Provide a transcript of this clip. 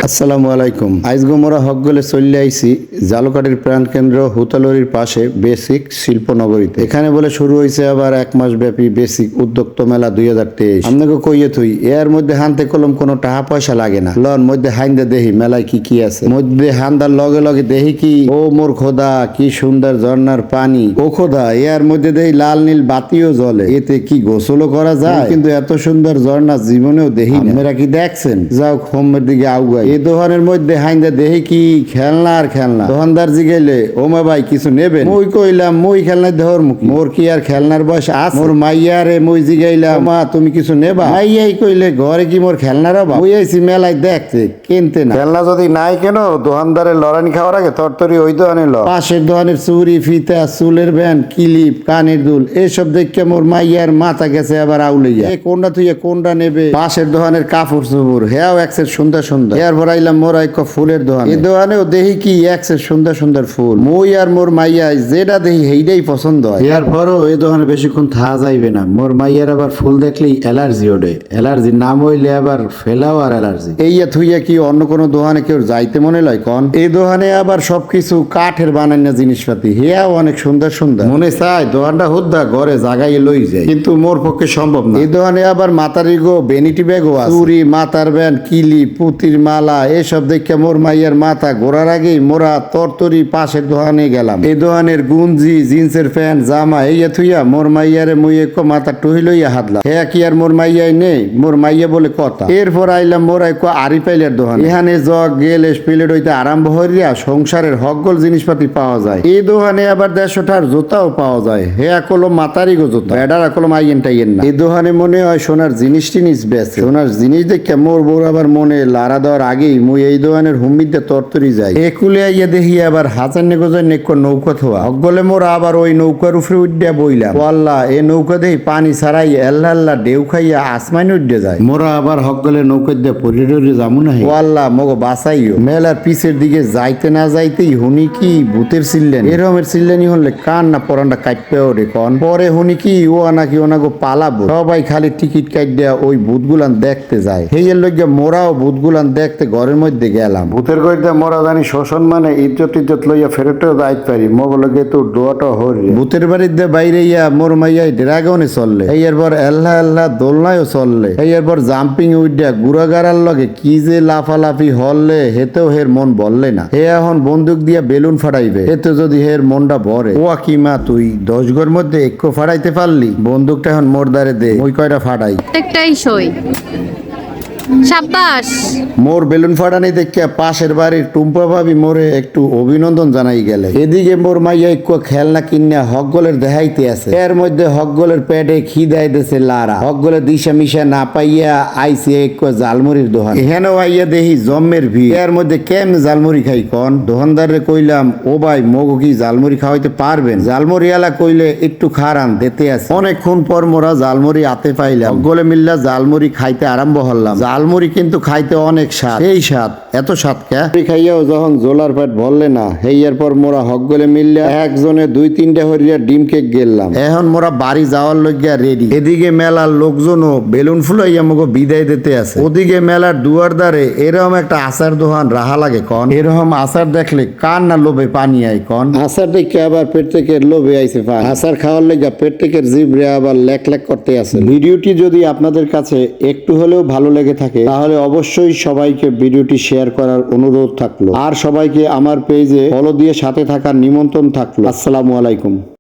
আসসালামু আলাইকুম। আইজগো মোরা হকগলে চলে আইছি জালকাঠির প্রাণকেন্দ্র হুতালরির পাশে বেসিক শিল্পনগরীতে। এখানে বলে শুরু হয়েছে আবার এক মাস ব্যাপী বেসিক উদ্যোক্ত মেলা 2023। আপনাকে কইয়ে থুই এর মধ্যে হানতে কলম কোনো টাকা পয়সা লাগে না। লন মধ্যে হাইন্দা দেহি মেলায় কি কি আছে। মধ্যে হান্দার লগে লগে দেহি কি ও মোর খোদা কি সুন্দর ঝর্ণার পানি। ও খোদা এর মধ্যে দেহি লাল নীল বাতিও জ্বলে, এতে কি গোসলও করা যায়। কিন্তু এত সুন্দর ঝর্ণা জীবনেও দেহি না। আপনারা কি দেখছেন? যাও হোমের দিকে আউগাই। এই দোকানের মধ্যে হাইন্দা দেহি কি খেলনা আর খেলনা। দোকানদার জিগাইলে ও মা ভাই কিছু নেবেন? মুই কইলাম মুই খেলনা দেহর মুখী, মোর কি আর খেলনার বয়স আছে? মোর মাইয়ারে মুই জিগাইলাম মা তুমি কিছু নেবা? মাইয়াই কইলে ঘরে কি মোর খেলনার অভাব? মুই আইছি মেলায় দেখতে, কিনতে না। খেলনা যদি নাই কেন দোকানদারের লড়ানি খাওয়ার আগে তরতরি ওই দোকানে ল। পাশের দোকানের চুরি ফিতা চুলের ব্যান্ড ক্লিপ কানের দুল এসব দেখে মোর মাইয়ার মাথা গেছে আবার আউলাইয়া। কোনটা তুই কোনটা নেবে? পাশের দোকানের কাপড় চুপুর হেয়াও একসের সুন্দর সুন্দর। এর ভরাইলাম মোর এক ফুলের দোকান। এই দোকানেও দেখি কি একসের সুন্দর সুন্দর ফুল। মই আর মোর মাইয়াই যেটা দেখি সেইটাই পছন্দ হয়। এর পরও এই দোকানে বেশিক্ষণ থাকা যাইবে না। মোর মাইয়ার আবার ফুল দেখলেই অ্যালার্জি ওঠে। অ্যালার্জির নাম হইলে আবার ফেলাও আর অ্যালার্জি। এইয়া থুইয়া কি অন্য কোনো দোকানে কেউ যাইতে মনে লয় কন? এই দোকানে আবার সবকিছু কাঠের বানান্য জিনিসপাতি হেয়াও অনেক সুন্দর সুন্দর। মনে চায় দোকানটা হুদ্দা ঘরে জাগাইয়ে লই যায়, কিন্তু মোর পক্ষে সম্ভব না। এই দোকানে আবার মাতারি গো বেনিটি ব্যাগও আছে। চুরি মাতার ব্যান্ড কিলি পুতির মালা এসব দেখে মোর মাইয়ার মাথা ঘোরার আগেই মোরা তরতরি পাশের দোকানে গেলাম। এই দোকানের গুঞ্জি জিন্সের প্যান্ট জামা এইয়া থুইয়া মোর মাইয়ারে মুই এক মাথা টহি লইয়া হাতলা। হ্যাঁ কি আর মোর মাইয়াই নেই? মোর মাইয়া বলে কথা। এরপর আইলাম মোর এক আরি পাইলের দোকান। এখানে জগ গেল প্লেট হইতে আরম্ভ হইয়া সংসারের হকগল জিনিসপাতি পাওয়া যায়। এই দোকানে আবার 150টার জুতাও পাওয়া যায়। হ্যাঁ কলম মাতারি গো জুতা, বেডার কলম আইয়েন টাইয়েন না। এই দোকানে মনে হয় সোনার জিনিস টিনিস বেচে। সোনার জিনিস দেখে মোর বউর আবার মনে লাড়া দেওয়ার আগেই মুই এই দোকানের হুম্মিতে তরতরি যাই। একুলে আইয়া দেখি আবার হাজার নেগোজার নেক নৌকা থোয়া। হকগলে মোর আবার ওই নৌকার উপরে উঠে বইলাম। আল্লাহ এ নৌকা দেই পানি ছাড়াই আল্লাহ আল্লাহ ঢেউ খাইয়া আসমানে উঠে যায়। মোরা আবার হকগলে নৌকা দিয়ে পরিডরে যামু না। ও আল্লাহ মগো বাঁচাইও। মেলার পিছের দিকে যাইতে না যাইতেই হুনি কি ভূতের চিল্লেন। এরকমের চিল্লেনি হলে কান না পরানটা কাটতে ওরে কন। পরে হুনি কি ও নাকি ওনাগো পালাবো। সবাই খালি টিকিট কাট দেয়া ওই ভূতগুলান দেখতে যায়। হেয়ের লইয়া মোরাও ভূতগুলান দেখতে ঘরের মধ্যে গেলাম। ভূতের গইতে মোরা জানি শোষণ মানে ইজ্জত ইজ্জত লইয়া ফেরতেও যাইতে পারি। মগলকে তো দোয়াটা হরি। ভূতের বাড়িতে বাইরে ইয়া মোর মাইয়াই ড্রাগনে চললে। এইয়ের পর আল্লাহ আল্লাহ দোলনায়ও চললে। এইয়ের পর জাম্পিং উইডা গুড়াগাড়ার লগে কি যে লাফালাফি হললে হেতেও হের মন বললে না। হে এখন বন্দুক দিয়া বেলুন ফাটাইবে, হেতে যদি হের মনটা ভরে। ও কি মা তুই 10 ঘর মধ্যে একটু ফাটাইতে পারলি? বন্দুকটা এখন মোর দ্বারে দে, ওই কয়টা ফাটাই। একটাই সই। সাব্বাস। মোর বেলুন ফাটানি দেখে পাশের বাড়ির টুম্পা ভাবি মোরে একটু অভিনন্দন জানাই গেলে। এদিকে মোর মাইয়া একটু খেলনা কিনা হকগলের দেখাইতে আছে। এর মধ্যে হকগলের পেটে খিদাই দেছে লারা। হকগলের দিশা মিশা না পাইয়া আইসি একটু জালমুড়ির দোকান। এখানেও আইয়া দেখি জম্মের ভিড়। এর মধ্যে কেমন জালমুড়ি খাই কন? দোকানদারে কইলাম ও ভাই মগো কি জালমুড়ি খাওয়াইতে পারবেন? জালমুড়ি আলা কইলে একটু খারান দিতে আছে। অনেকক্ষণ পর মোরা জালমুড়ি আতে পাইলাম। হকগলে মিল্লা জালমুড়ি খাইতে আরম্ভ হলাম। জালমুড়ি কিন্তু খাইতে অনেক স্বাদ। এই স্বাদ এত স্বাদ কে খাইয়াও যখন জোলার পেট ভরলে না। হেয়ার পর মোরা হকগলে মিললে একজনে 2-3টা হরিয়া ডিম কেক গেলাম। এখন মোরা বাড়ি যাওয়ার লইয়া রেডি। এদিকে মেলার লোকজনও বেলুন ফুলাইয়া মগো বিদায় দিতে আছে। ওদিকে মেলার দুয়ার দ্বারে এরকম একটা আচার দোকান রাহা লাগে কন। এরকম আচার দেখলে কার না লোভে পানি আই কন। আচার দেখে আবার পেট থেকে লোভে আইছে পানি। আচার খাওয়ার লইয়া পেট থেকে জিভরে আবার লেক লেক করতে আছে। ভিডিওটি যদি আপনাদের কাছে একটু হলেও ভালো লেগে থাকে তাহলে অবশ্যই সবাইকে ভিডিওটি শেয়ার করার অনুরোধ থাকলো। আর সবাইকে আমার পেজে ফলো দিয়ে সাথে থাকার নিমন্ত্রণ থাকলো। আসসালামু আলাইকুম।